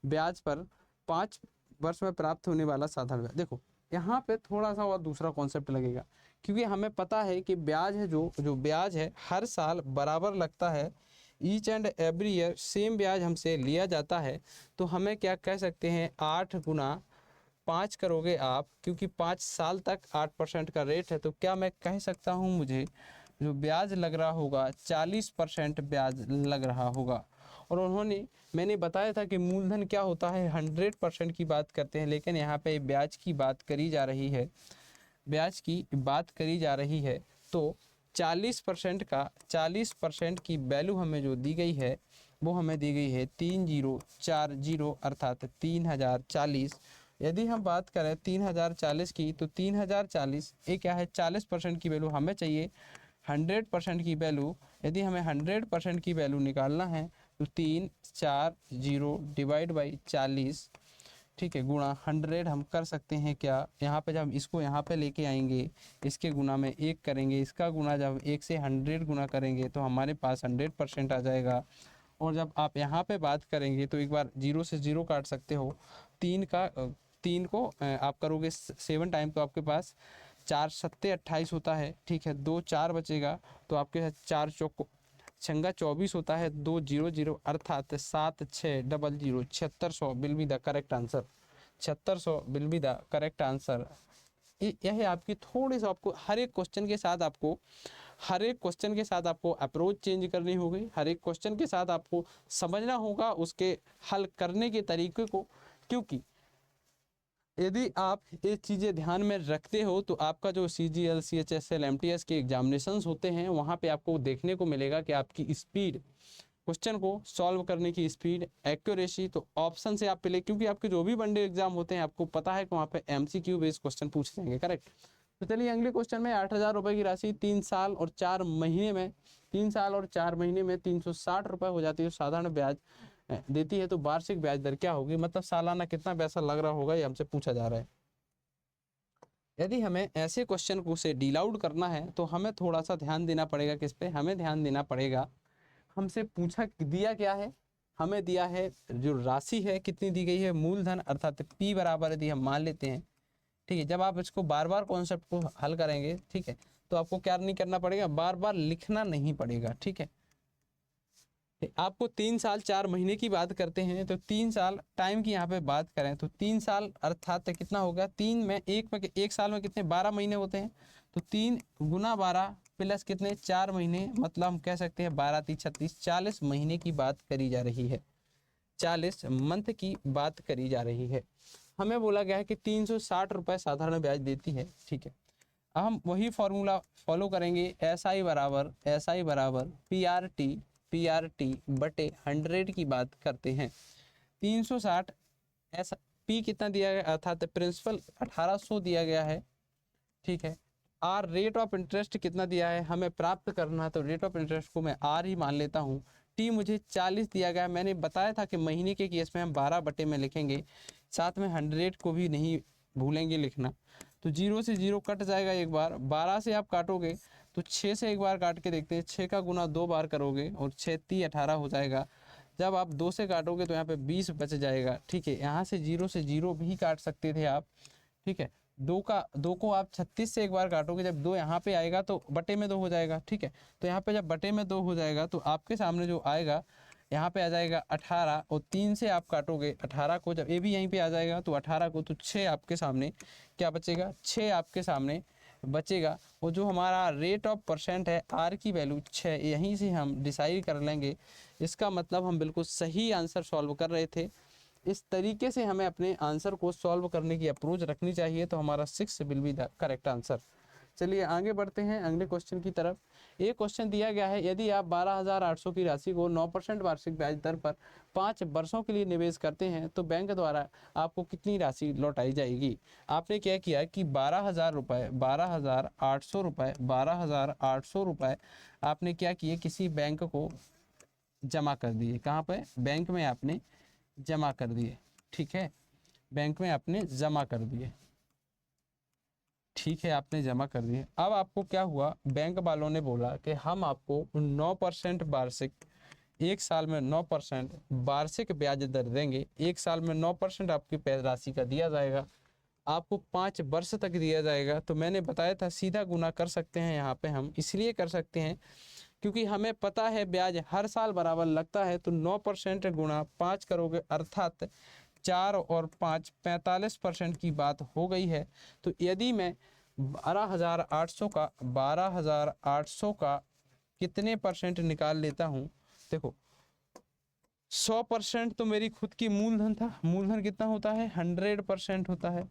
ब्याज पर 5 वर्ष में प्राप्त होने वाला साधारण ब्याज। देखो यहाँ पे थोड़ा सा और दूसरा कॉन्सेप्ट लगेगा, क्योंकि हमें पता है कि ब्याज है जो ब्याज है हर साल बराबर लगता है, each and every year same ब्याज हमसे लिया जाता है। तो हमें क्या कह सकते हैं, 8 गुना 5 करोगे आप, क्योंकि 5 साल तक 8% का रेट है, तो क्या मैं कह सकता हूँ मुझे जो ब्याज लग रहा होगा 40% ब्याज लग रहा होगा। और मैंने बताया था कि मूलधन क्या होता है 100% की बात करते हैं, लेकिन यहाँ पे ब्याज की बात करी जा रही है, ब्याज की बात करी जा रही है। तो 40% की वैल्यू हमें जो दी गई है वो हमें दी गई है 3040 अर्थात 3040। यदि हम बात करें 3040 की, तो 3040 ये क्या है 40% की वैल्यू हमें चाहिए। 100% की वैल्यू, यदि हमें 100% की वैल्यू निकालना है तो 340 डिवाइड बाई 40, ठीक है, गुणा 100 हम कर सकते हैं क्या, यहाँ पे जब हम इसको यहाँ पे लेके आएंगे, इसके गुना में 1 करेंगे, इसका गुना जब 1 से 100 गुना करेंगे तो हमारे पास 100% आ जाएगा। और जब आप यहाँ पे बात करेंगे तो एक बार 0 से 0 काट सकते हो, 3 को आप करोगे 7 टाइम, तो आपके पास 4 सत्ते 28 होता है, ठीक है, 2 4 बचेगा, तो आपके साथ 4 चौको छंगा 24 होता है, 2 0 0 अर्थात 7 6 0 0 7600 will be the correct answer. 7600 will be the correct answer. यह है आपकी थोड़ी सा, आपको हर एक क्वेश्चन के साथ आपको अप्रोच चेंज करनी होगी, हर एक क्वेश्चन के साथ आपको समझना होगा उसके हल करने के तरीके को। क्योंकि यदि आप ये चीज़ें ध्यान में रखते हो तो आपका जो CGL CHSL MTS के एग्जामिनेशंस होते हैं वहाँ पे आपको देखने को मिलेगा कि आपकी स्पीड, क्वेश्चन को सॉल्व करने की स्पीड, एक्यूरेसी, तो ऑप्शन से आप पहले, क्योंकि आपके जो भी वनडे एग्जाम होते हैं आपको पता है कि वहाँ पे MCQ बेस्ड क्वेश्चन पूछ जाएंगे, करेक्ट। तो चलिए अगले क्वेश्चन में 8000 रुपये की राशि 3 साल और 4 महीने में 360 रुपये हो जाती है, साधारण ब्याज देती है, तो वार्षिक ब्याज दर क्या होगी, मतलब सालाना कितना पैसा लग रहा होगा, ये हमसे पूछा जा रहा है। यदि हमें ऐसे क्वेश्चन को से डील आउट करना है तो हमें थोड़ा सा ध्यान देना पड़ेगा, किस पे हमें ध्यान देना पड़ेगा, हमसे पूछा दिया क्या है, हमें दिया है जो राशि है कितनी दी गई है, मूलधन अर्थात P बराबर यदि हम मान लेते हैं, ठीक है। जब आप इसको बार बार कॉन्सेप्ट को हल करेंगे, ठीक है, तो आपको क्या नहीं करना पड़ेगा, बार बार लिखना नहीं पड़ेगा, ठीक है। आपको 3 साल 4 महीने की बात करते हैं, तो 3 साल टाइम की यहाँ पे बात करें तो 3 साल अर्थात कितना होगा, 3 में एक साल में कितने 12 महीने होते हैं, तो 3 गुना 12 प्लस कितने 4 महीने, मतलब हम कह सकते हैं 12 3 36 40 महीने की बात करी जा रही है, 40 मंथ की बात करी जा रही है। हमें बोला गया है कि 360 रुपये साधारण ब्याज देती है, ठीक है। अब हम वही फॉर्मूला फॉलो करेंगे, SI बराबर PRT बटे 100 की बात करते हैं। 360 एस पी कितना दिया गया, अर्थात प्रिंसिपल 1800 दिया गया है, ठीक है। आर रेट ऑफ इंटरेस्ट कितना दिया है हमें प्राप्त करना है, तो रेट ऑफ इंटरेस्ट को मैं आर ही मान लेता हूँ। टी मुझे 40 दिया गया है, मैंने बताया था कि महीने के केस में हम 12 बटे में लिखेंगे, साथ में 100 को भी नहीं भूलेंगे लिखना। तो 0 से 0 कट जाएगा एक बार, 12 से आप काटोगे तो 6 से एक बार काट के देखते हैं, 6 का गुना 2 बार करोगे और 6 3 18 हो जाएगा। जब आप 2 से काटोगे तो यहाँ पे 20 बच जाएगा, ठीक है। यहाँ से 0 भी काट सकते थे आप, ठीक है। 2 को आप 36 से एक बार काटोगे, जब 2 यहाँ पे आएगा तो बटे में 2 हो जाएगा, ठीक है। तो यहाँ पे जब बटे में 2 हो जाएगा तो आपके सामने जो आएगा यहाँ पे आ जाएगा 18, और 3 से आप काटोगे 18 को, जब ये भी यहीं पे आ जाएगा तो 18 को, तो 6 आपके सामने क्या बचेगा, 6 आपके सामने बचेगा। और जो हमारा रेट ऑफ परसेंट है आर की वैल्यू 6, यहीं से हम डिसाइड कर लेंगे। इसका मतलब हम बिल्कुल सही आंसर सॉल्व कर रहे थे। इस तरीके से हमें अपने आंसर को सॉल्व करने की अप्रोच रखनी चाहिए, तो हमारा 6 will be the correct answer. चलिए आगे बढ़ते हैं अगले क्वेश्चन की तरफ। एक क्वेश्चन दिया गया है, यदि आप 12,800 की राशि को 9% वार्षिक ब्याज दर पर 5 वर्षों के लिए निवेश करते हैं तो बैंक द्वारा आपको कितनी राशि लौटाई जाएगी। आपने क्या किया कि 12,000 रुपये, 12,800 रुपये, 12,800 रुपये आपने क्या किए, किसी बैंक को जमा कर दिए। कहाँ पे, बैंक में आपने जमा कर दिए, ठीक है। बैंक में आपने जमा कर दिए, ठीक है, आपने जमा कर दिए। अब आपको क्या हुआ, बैंक वालों ने बोला कि हम आपको 9% वार्षिक, एक साल में 9% वार्षिक ब्याज दर देंगे। एक साल में 9% आपकी राशि का दिया जाएगा, आपको 5 वर्ष तक दिया जाएगा। तो मैंने बताया था सीधा गुना कर सकते हैं, यहाँ पे हम इसलिए कर सकते हैं क्योंकि हमें पता है ब्याज हर साल बराबर लगता है। तो 9% गुणा 5 करोगे, अर्थात 4 और 5 45% की बात हो गई है। तो यदि मैं 12,800 का कितने परसेंट निकाल लेता हूँ, देखो 100% तो मेरी खुद की मूलधन था, मूलधन कितना होता है 100% होता है।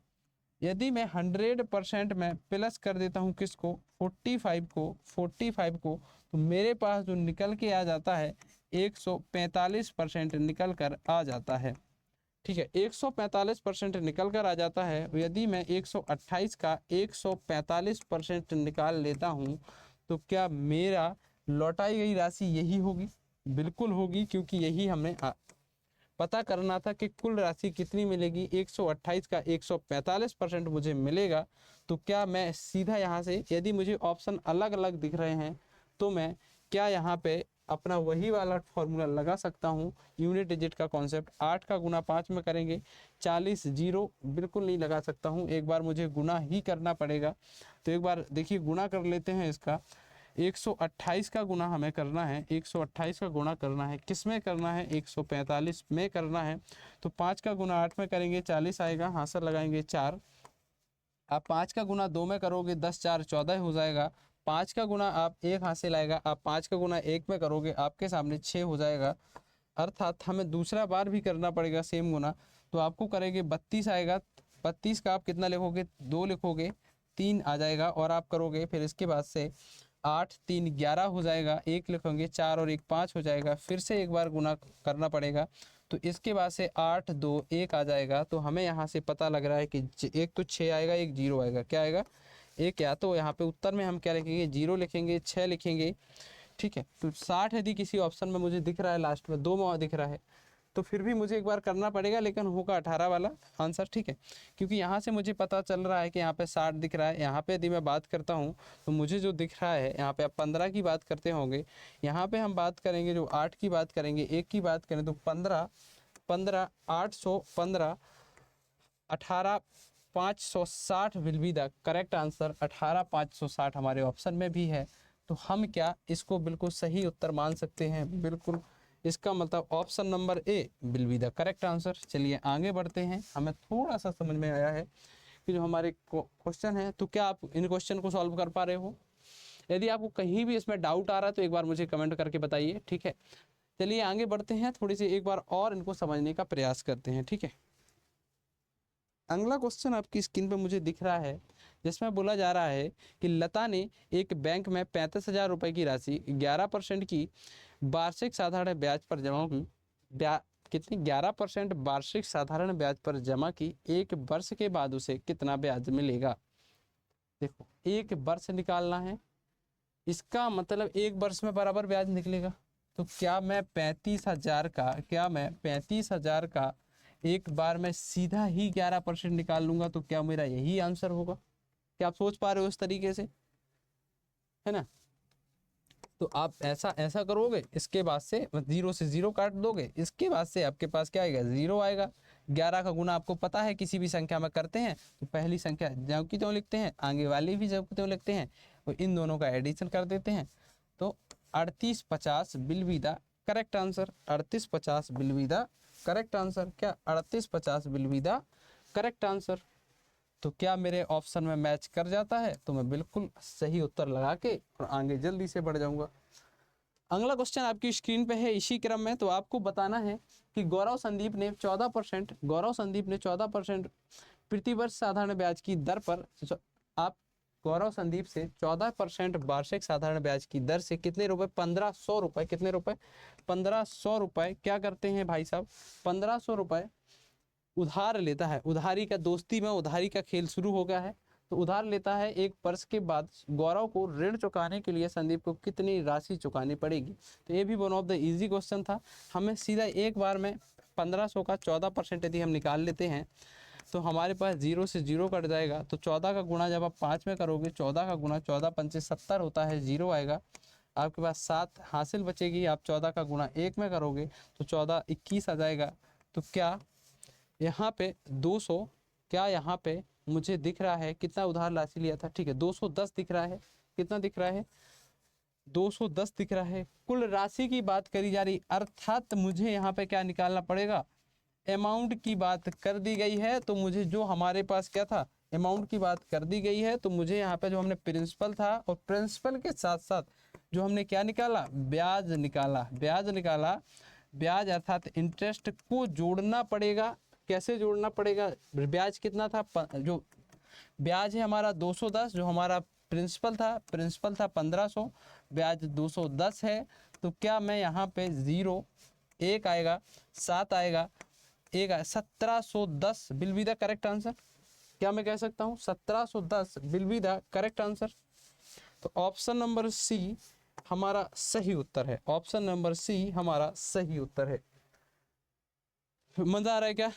यदि मैं 100% में प्लस कर देता हूँ किसको, 45 को, तो मेरे पास जो निकल के आ जाता है 145% निकल कर आ जाता है, ठीक है। 145% निकल कर आ जाता है। यदि मैं 128 का 145% निकाल लेता हूँ तो क्या मेरा लौटाई गई राशि यही होगी, बिल्कुल होगी, क्योंकि यही हमें पता करना था कि कुल राशि कितनी मिलेगी। 128 का 145% मुझे मिलेगा। तो क्या मैं सीधा यहाँ से, यदि मुझे ऑप्शन अलग अलग दिख रहे हैं तो मैं क्या यहाँ पे अपना वही वाला फॉर्मूला लगा सकता हूँ, यूनिट डिजिट का कॉन्सेप्ट। 8 का गुना 5 में करेंगे 40, 0 बिल्कुल नहीं लगा सकता हूँ, एक बार मुझे गुना ही करना पड़ेगा। तो एक बार देखिए गुना कर लेते हैं इसका। 128 का गुना हमें करना है, 128 का गुणा करना है, किस में करना है, 145 में करना है। तो 5 का गुना 8 में करेंगे 40 आएगा, हाथ लगाएंगे 4। आप 5 का गुना 2 में करोगे 10 4 14 हो जाएगा। 5 का गुना आप एक हाथ से लाएगा, आप 5 का गुना 1 में करोगे आपके सामने 6 हो जाएगा। अर्थात हमें दूसरा बार भी करना पड़ेगा सेम गुना। तो आपको करेंगे 32 आएगा, 32 का आप कितना लिखोगे, 2 लिखोगे, 3 आ जाएगा, और आप करोगे फिर इसके बाद से 8 3 11 हो जाएगा, 1 लिखोगे, 4 और 1 5 हो जाएगा, फिर से एक बार गुना करना पड़ेगा। तो इसके बाद से 8 2 1 आ जाएगा। तो हमें यहाँ से पता लग रहा है कि एक तो 6 आएगा, एक 0 आएगा, क्या आएगा एक, या तो यहाँ पे उत्तर में हम क्या लिखेंगे 0 लिखेंगे, 6 लिखेंगे, ठीक है। तो 60 यदि किसी ऑप्शन में मुझे दिख रहा है, लास्ट में 2 में दिख रहा है, तो फिर भी मुझे एक बार करना पड़ेगा, लेकिन होगा 18 वाला आंसर, ठीक है। क्योंकि यहाँ से मुझे पता चल रहा है कि यहाँ पे 60 दिख रहा है। यहाँ पे यदि मैं बात करता हूँ तो मुझे जो दिख रहा है, यहाँ पे आप 15 की बात करते होंगे, यहाँ पे हम बात करेंगे जो 8 की बात करेंगे, 1 की बात करें तो 15 15 815 18 560 will be the correct answer. 18 560 हमारे ऑप्शन में भी है। तो हम क्या इसको बिल्कुल सही उत्तर मान सकते हैं, बिल्कुल इसका मतलब option number A will be the correct answer. चलिए आगे बढ़ते हैं। हमें थोड़ा सा समझ में आया है कि जो हमारे क्वेश्चन है, तो क्या आप इन क्वेश्चन को सॉल्व कर पा रहे हो। यदि आपको कहीं भी इसमें डाउट आ रहा है तो एक बार मुझे कमेंट करके बताइए, ठीक है। चलिए आगे बढ़ते हैं, थोड़ी सी एक बार और इनको समझने का प्रयास करते हैं, ठीक है। अगला क्वेश्चन आपकी स्क्रीन पे मुझे दिख रहा है, जिसमें बोला जा रहा है कि लता ने एक बैंक में 35,000 रुपये की राशि 11% की वार्षिक साधारण ब्याज पर जमा की। कितनी? 11% वार्षिक साधारण ब्याज पर जमा की। एक वर्ष के बाद उसे कितना ब्याज मिलेगा? देखो, एक वर्ष निकालना है, इसका मतलब एक वर्ष में बराबर ब्याज निकलेगा। तो क्या मैं 35,000 का एक बार में सीधा ही 11% निकाल लूंगा, तो क्या मेरा यही आंसर होगा? क्या आप सोच पा रहे हो इस तरीके से, है ना? तो आप ऐसा ऐसा करोगे, इसके बाद से 0 से 0 काट दोगे, इसके बाद से आपके पास क्या आएगा? 0 आएगा। 11 का गुना आपको पता है किसी भी संख्या में करते हैं तो पहली संख्या ज्यों की त्यों लिखते हैं, आगे वाली भी ज्यों की त्यों लिखते हैं, तो इन दोनों का एडिशन कर देते हैं। तो 3850 will be the correct answer. 3850 will be the correct answer. क्या 3850 will be the correct answer? तो क्या मेरे ऑप्शन में मैच कर जाता है? तो मैं बिल्कुल सही उत्तर लगा के और आगे जल्दी से बढ़ जाऊंगा। अगला क्वेश्चन आपकी स्क्रीन पे है इसी क्रम में। तो आपको बताना है कि गौरव संदीप ने 14% प्रतिवर्ष साधारण ब्याज की दर पर, आप गौरव संदीप से 14% वार्षिक साधारण ब्याज की दर से कितने रुपए? 1500 रुपए। कितने रुपए? 1500 रुपए क्या करते हैं भाई साहब? 1500 रुपए उधार लेता है। उधारी का, दोस्ती में उधारी का खेल शुरू हो गया है। तो उधार लेता है। एक वर्ष के बाद गौरव को ऋण चुकाने के लिए संदीप को कितनी राशि चुकानी पड़ेगी? तो ये भी one of the easy question था। हमें सीधा एक बार में 1500 का 14% यदि हम निकाल लेते हैं तो हमारे पास 0 से 0 कट जाएगा। तो 14 का गुणा जब आप 5 में करोगे, 14 का गुणा 14 पंचे 70 होता है, 0 आएगा। आपके पास 7 हासिल बचेगी। आप 14 का गुणा 1 में करोगे तो 14 21 आ जाएगा। तो क्या यहाँ पे 200, क्या यहाँ पे मुझे दिख रहा है कितना उधार राशि लिया था? ठीक है, 210 दिख रहा है। कितना दिख रहा है? 210 दिख रहा है। कुल राशि की बात करी जा रही, अर्थात मुझे यहाँ पे क्या निकालना पड़ेगा? अमाउंट की बात कर दी गई है। तो मुझे जो हमारे पास क्या था, अमाउंट की बात कर दी गई है, तो मुझे यहाँ पे जो हमने प्रिंसिपल था और प्रिंसिपल के साथ साथ जो हमने क्या निकाला? ब्याज निकाला। ब्याज निकाला। ब्याज अर्थात इंटरेस्ट को जोड़ना पड़ेगा। कैसे जोड़ना पड़ेगा? ब्याज कितना था? जो ब्याज है हमारा 210, जो हमारा प्रिंसिपल था 1500, ब्याज 210 है। तो क्या मैं यहाँ पे 0 1 आएगा, 7 आएगा, 1 1710 will be the correct answer. क्या मैं कह सकता हूँ 1710 will be the correct answer? तो ऑप्शन नंबर सी हमारा सही उत्तर है। ऑप्शन नंबर सी हमारा सही उत्तर है। मजा आ रहा है क्या?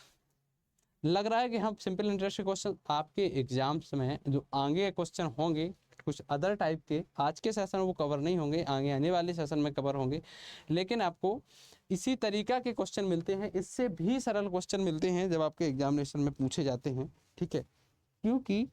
लग रहा है कि हम सिंपल इंटरेस्ट के क्वेश्चन आपके एग्जाम्स में जो आगे क्वेश्चन होंगे कुछ अदर टाइप के, आज के सेशन वो कवर नहीं होंगे, आगे आने वाले सेशन में कवर होंगे। लेकिन आपको इसी तरीका के क्वेश्चन मिलते हैं, इससे भी सरल क्वेश्चन मिलते हैं जब आपके एग्जामिनेशन में पूछे जाते हैं। ठीक है, क्योंकि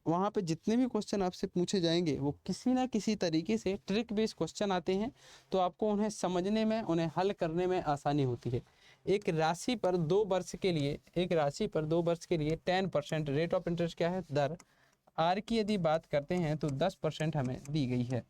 वहाँ पे जितने भी क्वेश्चन आपसे पूछे जाएंगे वो किसी ना किसी तरीके से ट्रिक बेस्ड क्वेश्चन आते हैं। तो आपको उन्हें समझने में, उन्हें हल करने में आसानी होती है। एक राशि पर 2 वर्ष के लिए, एक राशि पर 2 वर्ष के लिए 10% रेट ऑफ इंटरेस्ट क्या है? दर आर की यदि बात करते हैं तो 10% हमें दी गई है।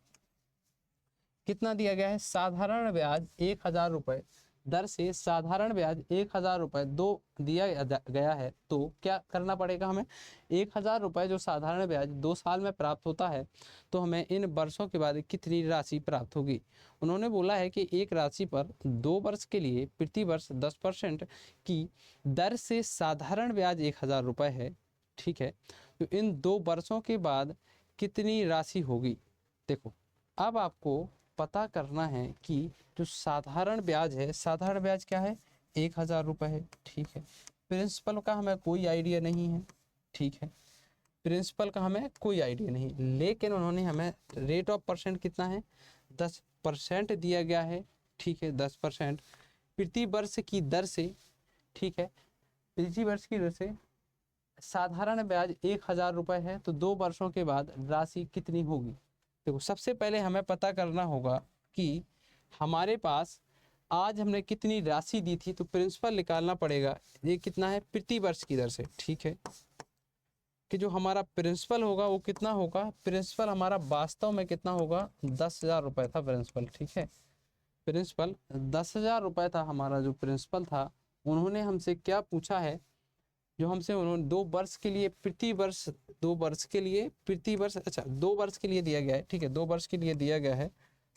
कितना दिया गया है? साधारण ब्याज 1000 रुपये दर से साधारण ब्याज 1000 रुपये दो दिया गया है। तो क्या करना पड़ेगा हमें? 1000 रुपये जो साधारण ब्याज 2 साल में प्राप्त होता है, तो हमें इन वर्षों के बाद कितनी राशि प्राप्त होगी? उन्होंने बोला है कि एक राशि पर 2 वर्ष के लिए प्रति वर्ष 10% की दर से साधारण ब्याज 1000 रुपये है। ठीक है, तो इन 2 वर्षों के बाद कितनी राशि होगी? देखो, अब आपको पता करना है कि जो साधारण ब्याज है, साधारण ब्याज क्या है? 1000 रुपये है। ठीक है, प्रिंसिपल का हमें कोई आइडिया नहीं है। ठीक है, प्रिंसिपल का हमें कोई आइडिया नहीं, लेकिन उन्होंने हमें रेट ऑफ परसेंट कितना है? 10% दिया गया है। ठीक है, 10% प्रति वर्ष की दर से। ठीक है, प्रति वर्ष की दर से साधारण ब्याज 1000 रुपये है। तो 2 वर्षों के बाद राशि कितनी होगी? देखो, सबसे पहले हमें पता करना होगा कि हमारे पास आज हमने कितनी राशि दी थी। तो प्रिंसिपल निकालना पड़ेगा, ये कितना है? प्रति वर्ष की दर से। ठीक है, कि जो हमारा प्रिंसिपल होगा वो कितना होगा? प्रिंसिपल हमारा वास्तव में कितना होगा? 10,000 रुपये था प्रिंसिपल। ठीक है, प्रिंसिपल 10,000 रुपये था हमारा जो प्रिंसिपल था। उन्होंने हमसे क्या पूछा है? जो हमसे उन्होंने 2 वर्ष के लिए प्रति वर्ष, 2 वर्ष के लिए प्रति वर्ष, अच्छा 2 वर्ष के लिए दिया गया है, ठीक है, 2 वर्ष के लिए दिया गया है।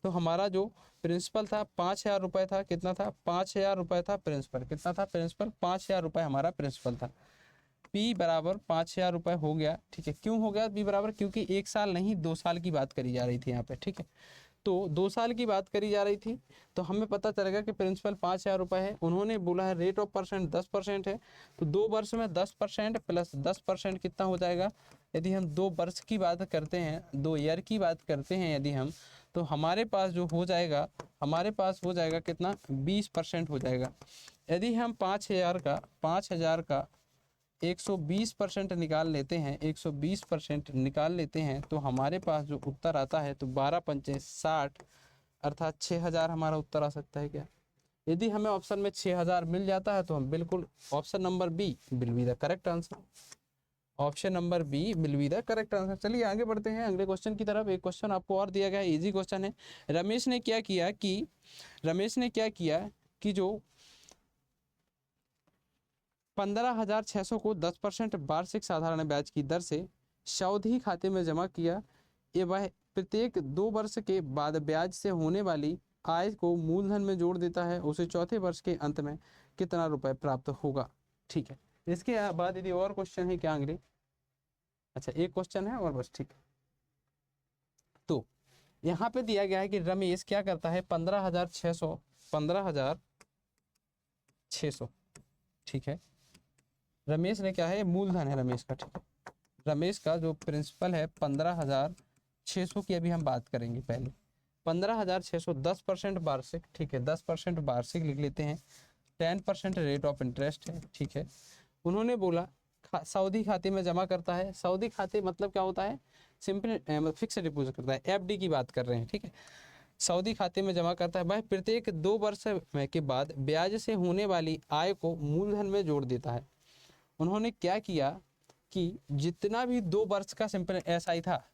तो हमारा जो प्रिंसिपल था 5,000 रुपये था, कितना था 5,000 रुपये था प्रिंसिपल, कितना था प्रिंसिपल 5,000 रुपये हमारा प्रिंसिपल था। P बराबर 5,000 रुपये हो गया, ठीक है। क्यों हो गया P बराबर, क्योंकि 1 साल नहीं 2 साल की बात करी जा रही थी यहाँ पे, ठीक है। तो 2 साल की बात करी जा रही थी, तो हमें पता चलेगा कि प्रिंसिपल 5,000 रुपये है। उन्होंने बोला है रेट ऑफ परसेंट 10% है, तो 2 वर्ष में 10% प्लस 10% कितना हो जाएगा। यदि हम 2 वर्ष की बात करते हैं, 2 ईयर की बात करते हैं यदि हम, तो हमारे पास जो हो जाएगा, हमारे पास हो जाएगा कितना 20% हो जाएगा। यदि हम 5,000 का 120% निकाल लेते हैं, 120% निकाल लेते हैं, तो हमारे पास जो उत्तर आता है तो 12 पंचे 60, अर्थात 6,000 हमारा उत्तर आ सकता है क्या। यदि हमें ऑप्शन में 6,000 मिल जाता है तो हम बिल्कुल option number B will be the correct answer. Option number B will be the correct answer. चलिए आगे बढ़ते हैं अगले क्वेश्चन की तरफ। एक क्वेश्चन आपको और दिया गया है, इजी क्वेश्चन है। रमेश ने क्या किया कि जो 15,600 को 10% वार्षिक साधारण ब्याज की दर से सावधि खाते में जमा किया, ये वह प्रत्येक 2 वर्ष के बाद ब्याज से होने वाली आय को मूलधन में जोड़ देता है, उसे चौथे वर्ष के अंत में कितना रुपए प्राप्त होगा। ठीक है, इसके बाद यदि और क्वेश्चन है क्या अगले, अच्छा एक क्वेश्चन है और बस, ठीक है। तो यहाँ पे दिया गया है कि रमेश क्या करता है 15,600, ठीक है। रमेश ने क्या है, मूलधन है रमेश का, ठीक है। रमेश का जो प्रिंसिपल है 15,600 की अभी हम बात करेंगे। पहले 15,600 10% वार्षिक, ठीक है, 10% वार्षिक लिख लेते हैं, 10% रेट ऑफ इंटरेस्ट है, ठीक है। उन्होंने बोला सावधि खाते में जमा करता है। सावधि खाते मतलब क्या होता है, सिंपल फिक्स डिपॉजिट करता है, एफडी की बात कर रहे हैं, ठीक है। सावधि खाते में जमा करता है, वह प्रत्येक 2 वर्ष के बाद ब्याज से होने वाली आय को मूलधन में जोड़ देता है। उन्होंने क्या किया कि जितना भी 2 वर्ष का सिंपल एसआई था,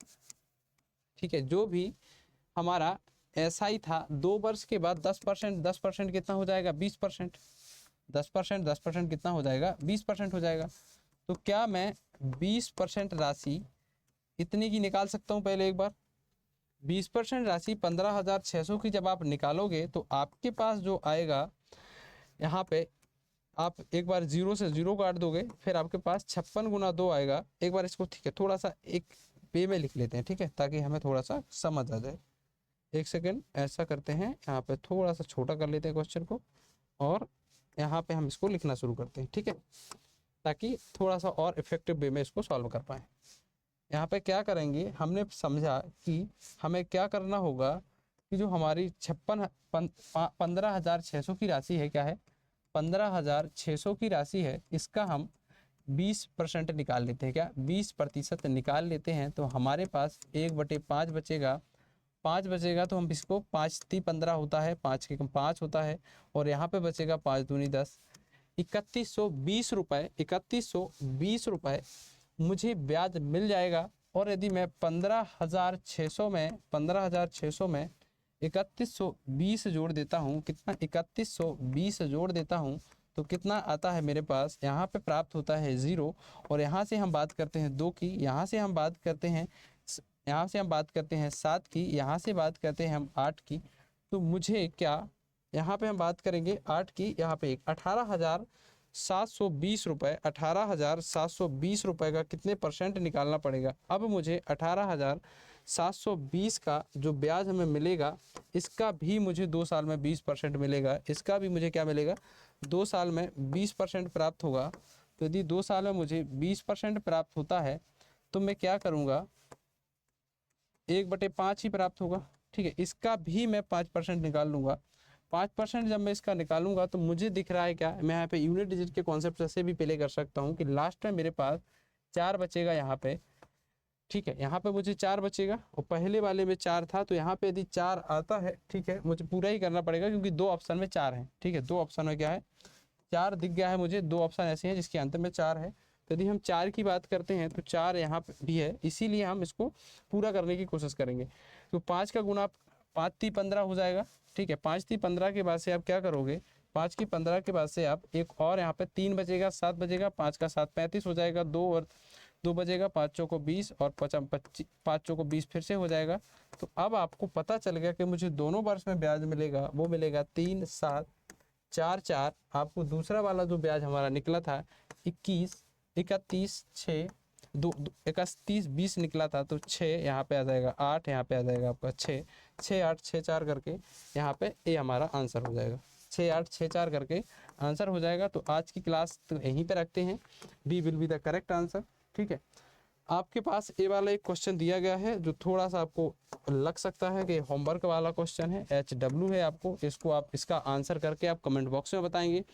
ठीक है, जो भी हमारा एसआई था 2 वर्ष के बाद 10% कितना हो जाएगा 20%, 10% कितना हो जाएगा 20% हो जाएगा। तो क्या मैं 20% राशि इतनी की निकाल सकता हूँ। पहले एक बार 20% राशि 15,600 की जब आप निकालोगे तो आपके पास जो आएगा, यहाँ पे आप एक बार 0 से 0 काट दोगे, फिर आपके पास 56 गुना 2 आएगा। एक बार इसको, ठीक है, थोड़ा सा एक पे में लिख लेते हैं, ठीक है, ताकि हमें थोड़ा सा समझ आ जाए। एक सेकेंड, ऐसा करते हैं, यहाँ पे थोड़ा सा छोटा कर लेते हैं क्वेश्चन को, और यहाँ पे हम इसको लिखना शुरू करते हैं, ठीक है, ताकि थोड़ा सा और इफेक्टिव वे में इसको सॉल्व कर पाएँ। यहाँ पे क्या करेंगे, हमने समझा कि हमें क्या करना होगा कि जो हमारी 15,600 की राशि है, क्या है 15,600 की राशि है, इसका हम 20% निकाल लेते हैं। क्या 20% निकाल लेते हैं, तो हमारे पास 1/5 बचेगा। 5 बचेगा तो हम इसको 5 × 15 होता है, 5 के 5 होता है, और यहाँ पे बचेगा 5 दूनी 10, 3120 रुपये, 3120 रुपये मुझे ब्याज मिल जाएगा। और यदि मैं 15,600 में 3120 जोड़ देता हूँ, कितना 3120 जोड़ देता हूँ, तो कितना आता है मेरे पास, यहाँ पे प्राप्त होता है 0। और यहाँ से हम बात करते हैं 2 की, यहाँ से हम बात करते हैं 7 की, यहाँ से बात करते हैं हम 8 की। तो मुझे क्या, यहाँ पे हम बात करेंगे 8 की, यहाँ पे 18,720 रुपये, 18,720 रुपये का कितने परसेंट निकालना पड़ेगा। अब मुझे 18,720 का जो ब्याज हमें मिलेगा, इसका भी मुझे 2 साल में 20% मिलेगा, इसका भी मुझे क्या मिलेगा 2 साल में 20% प्राप्त होगा। तो यदि 2 साल में मुझे 20% प्राप्त होता है, तो मैं क्या करूँगा 1/5 ही प्राप्त होगा, ठीक है। इसका भी मैं 5% निकाल लूँगा। 5% जब मैं इसका निकालूंगा तो मुझे दिख रहा है क्या, मैं यहाँ पे यूनिट डिजिट के कॉन्सेप्ट से भी प्ले कर सकता हूँ कि लास्ट में मेरे पास 4 बचेगा यहाँ पे, ठीक है, यहाँ पे मुझे 4 बचेगा, और पहले वाले में 4 था, तो यहाँ पे यदि 4 आता है, ठीक है, मुझे पूरा ही करना पड़ेगा क्योंकि 2 ऑप्शन में 4 है, ठीक है, 2 ऑप्शन में क्या है 4 दिख गया है मुझे, 2 ऑप्शन ऐसे हैं जिसके अंत में 4 है। तो यदि हम 4 की बात करते हैं तो 4 यहाँ पे भी है, इसीलिए हम इसको पूरा करने की कोशिश करेंगे। तो 5 का गुना 5 × 3 = 15 हो जाएगा, ठीक है। 5 × 3 = 15 के बाद से आप क्या करोगे 5 की 15 के बाद से आप एक और यहाँ पे 3 बचेगा, 7 बचेगा, 5 का 7 35 हो जाएगा, 2 और 2 बचेगा, 5 चौको 20 और 25 5 चौको 20 फिर से हो जाएगा। तो अब आपको पता चल गया कि मुझे दोनों वर्ष में ब्याज मिलेगा, वो मिलेगा 3 7 4 4। आपको दूसरा वाला जो ब्याज हमारा निकला था 21 31 6 दो 31 20 निकला था, तो 6 यहाँ पे आ जाएगा, 8 यहाँ पे आ जाएगा आपका 6 6 8 6 4 करके यहाँ पे ए हमारा आंसर हो जाएगा। 6 8 6 4 करके आंसर हो जाएगा। तो आज की क्लास तो यहीं पे रखते हैं। B will be the correct answer. ठीक है, आपके पास ए वाला एक क्वेश्चन दिया गया है जो थोड़ा सा आपको लग सकता है कि होमवर्क वाला क्वेश्चन है, HW है। आपको इसको आप इसका आंसर करके आप कमेंट बॉक्स में बताएंगे।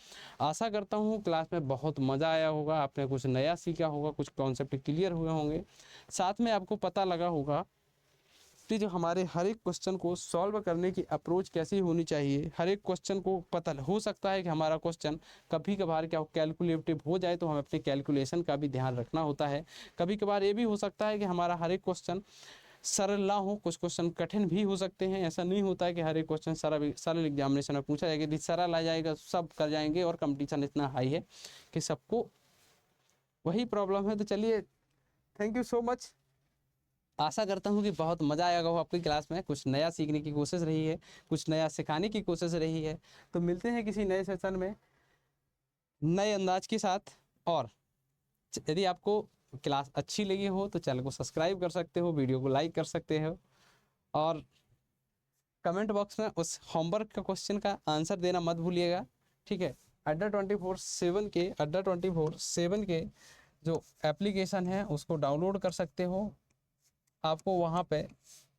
आशा करता हूँ क्लास में बहुत मज़ा आया होगा, आपने कुछ नया सीखा होगा, कुछ कॉन्सेप्ट क्लियर हुए होंगे, साथ में आपको पता लगा होगा कि जो हमारे हर एक क्वेश्चन को सॉल्व करने की अप्रोच कैसी होनी चाहिए। हर एक क्वेश्चन को पता हो सकता है कि हमारा क्वेश्चन कभी कभार क्या कैलकुलेटिव हो जाए, तो हमें अपने कैलकुलेशन का भी ध्यान रखना होता है। कभी कभार ये भी हो सकता है कि हमारा हर एक क्वेश्चन सरल ना हो, कुछ क्वेश्चन कठिन भी हो सकते हैं। ऐसा नहीं होता है कि हर एक क्वेश्चन सरल एग्जामिनेशन में पूछा जाएगा, यदि सरल आ जाएगा सब कर जाएंगे, और कंपटीशन इतना हाई है कि सबको वही प्रॉब्लम है। तो चलिए, थैंक यू सो मच। आशा करता हूँ कि बहुत मज़ा आएगा हो आपकी क्लास में, कुछ नया सीखने की कोशिश रही है, कुछ नया सिखाने की कोशिश रही है। तो मिलते हैं किसी नए सेशन में नए अंदाज के साथ। और यदि आपको क्लास अच्छी लगी हो तो चैनल को सब्सक्राइब कर सकते हो, वीडियो को लाइक कर सकते हो, और कमेंट बॉक्स में उस होमवर्क का क्वेश्चन का आंसर देना मत भूलिएगा। ठीक है, अड्डा 24/7 के जो एप्लीकेशन है उसको डाउनलोड कर सकते हो। आपको वहाँ पे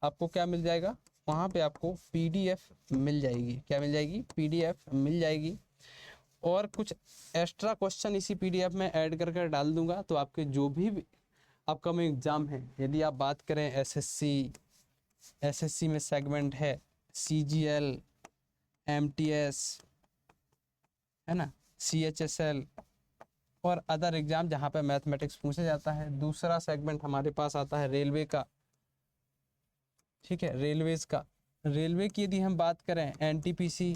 आपको क्या मिल जाएगा, वहाँ पे आपको PDF मिल जाएगी। क्या मिल जाएगी? PDF मिल जाएगी। और कुछ एक्स्ट्रा क्वेश्चन इसी PDF में ऐड कर कर डाल दूंगा। तो आपके जो भी अपकमिंग एग्जाम है, यदि आप बात करें SSC में सेगमेंट है, CGL, MTS है ना, CHSL और अदर एग्जाम जहाँ पे मैथमेटिक्स पूछा जाता है। दूसरा सेगमेंट हमारे पास आता है रेलवे का। ठीक है, रेलवेज का, रेलवे की यदि हम बात करें NTPC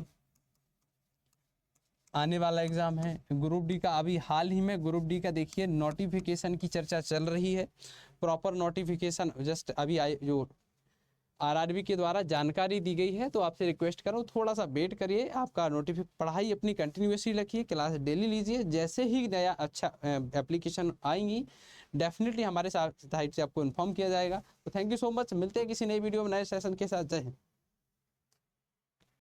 आने वाला एग्जाम है। ग्रुप डी का अभी हाल ही में ग्रुप डी का देखिए नोटिफिकेशन की चर्चा चल रही है। प्रॉपर नोटिफिकेशन जस्ट अभी आई, जो RRB के द्वारा जानकारी दी गई है। तो आपसे रिक्वेस्ट करो थोड़ा सा वेट करिए, आपका पढ़ाई अपनी कंटिन्यूसली रखिए, क्लास डेली लीजिए। जैसे ही नया अच्छा एप्लीकेशन आएंगी डेफिनेटली हमारे साइट से आपको इन्फॉर्म किया जाएगा। तो थैंक यू सो मच, मिलते हैं किसी नई वीडियो में नए सेशन के साथ। जय हिंद।